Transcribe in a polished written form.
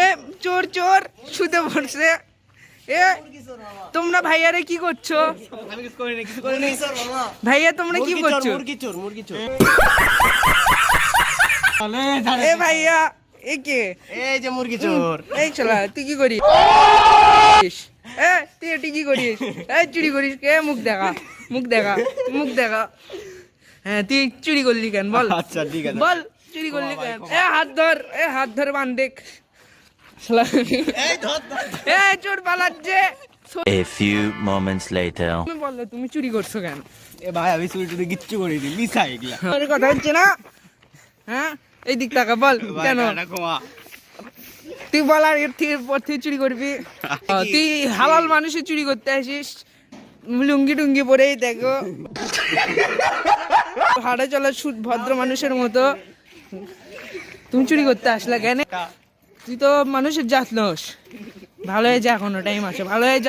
এ চোর চোর শুতে পড়ছে। এ তোমরা ভাইয়ারে কি করছো? আমি কিছু করিনি, কিছু করিনি। ভাইয়া তোমরা কি করছো? মুরগি চোর। এ ভাইয়া এ কে? এই যে মুরগি চোর। এই চলা তুই কি করিস? এ তুই এটি কি করিস? এই চুরি করিস কে? মুখ দেখা, মুখ দেখা, মুখ দেখা। হ্যাঁ তুই চুরি করলি কেন বল? আচ্ছা ঠিক আছে। বল চুরি করলি কেন? এ হাত ধর বান্ধে। এই ধর। এ চোর পালাচ্ছে। A few moments later. তুমি বললো তুমি চুরি করছো কেন? এ ভাই আমি চুরি টুরি কিচ্ছু করিনি, মিছা এগুলা। তোর কথা হচ্ছে না? হ্যাঁ এই দিক টাকা বল কেন? তুই বল আর এর থেকে পর থেকে চুরি করবি? তুই হালাল মানুষে চুরি করতে আসিস, লুঙ্গি টুঙ্গি পরেই দেখো হাঁটা চলা ভদ্র মানুষের মতো। তুমি চুরি করতে আসলা কেন? তুই তো মানুষের জাত নস। ভালো হয়ে যা, এখনো টাইম আছে, ভালো হয়ে যা।